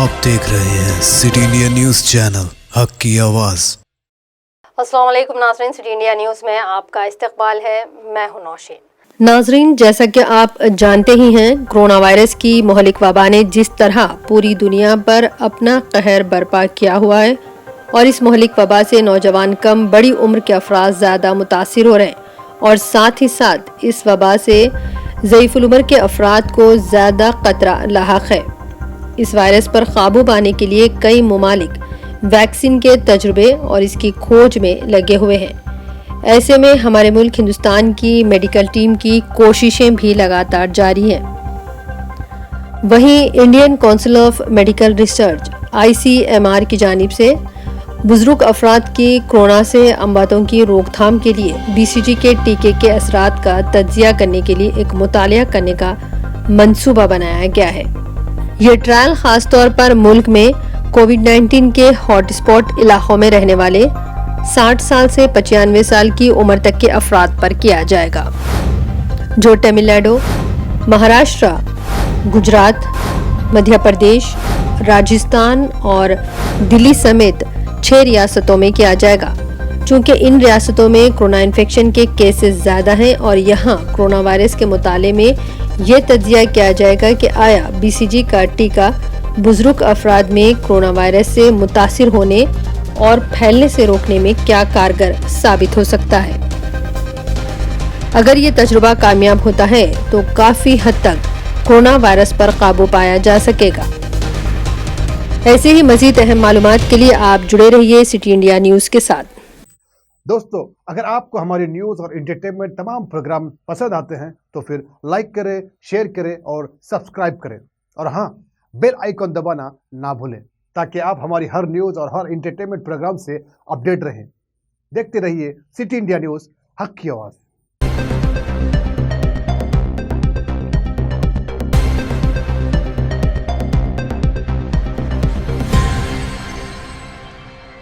आप देख रहे हैं सिटी इंडिया न्यूज चैनल हक की आवाज। अस्सलाम वालेकुम नाज़रीन, सिटी इंडिया न्यूज़ में आपका इस्तकबाल है। मैं हूं नौशीन। नाज़रीन, जैसा कि आप जानते ही हैं, कोरोना वायरस की मुहलिक वबा ने जिस तरह पूरी दुनिया पर अपना कहर बर्पा किया हुआ है और इस मुहलिक वबा से नौजवान कम बड़ी उम्र के अफराद ज़्यादा मुतासिर हो रहे हैं और साथ ही साथ इस वबा से ज़ईफ़ुल उम्र के अफराद को ज़्यादा खतरा लाहक है। इस वायरस पर काबू पाने के लिए कई ममालिक वैक्सीन के तजुर्बे और इसकी खोज में लगे हुए हैं। ऐसे में हमारे मुल्क हिंदुस्तान की मेडिकल टीम की कोशिशें भी लगातार जारी हैं। वहीं Indian council of medical research ICMR की जानिब से बुजुर्ग अफराद की कोरोना से अमवातों की रोकथाम के लिए BCG के टीके के असरात का तज्जिया करने के लिए एक मुतालिया करने का मंसूबा बनाया गया है। ये ट्रायल खास तौर पर मुल्क में कोविड-19 के हॉटस्पॉट इलाकों में रहने वाले 60 साल से 95 साल की उम्र तक के अफराद पर किया जाएगा, जो तमिलनाडु, महाराष्ट्र, गुजरात, मध्य प्रदेश, राजस्थान और दिल्ली समेत 6 रियासतों में किया जाएगा। चूँकि इन रियासतों में कोरोना इन्फेक्शन के केसेस ज़्यादा हैं और यहाँ कोरोना वायरस के मुताले में ये तज्जिया किया जाएगा कि आया BCG का टीका बुजुर्ग अफराद में कोरोना वायरस से मुतासिर होने और फैलने से रोकने में क्या कारगर साबित हो सकता है। अगर ये तजुर्बा कामयाब होता है तो काफ़ी हद तक कोरोना वायरस पर काबू पाया जा सकेगा। ऐसे ही मज़ीद अहम मालूमात के लिए आप जुड़े रहिए सिटी इंडिया न्यूज़ के साथ। दोस्तों, अगर आपको हमारी न्यूज़ और एंटरटेनमेंट तमाम प्रोग्राम पसंद आते हैं तो फिर लाइक करें, शेयर करें और सब्सक्राइब करें, और हाँ, बेल आइकॉन दबाना ना भूलें ताकि आप हमारी हर न्यूज़ और हर एंटरटेनमेंट प्रोग्राम से अपडेट रहें। देखते रहिए सिटी इंडिया न्यूज़, हक की आवाज़।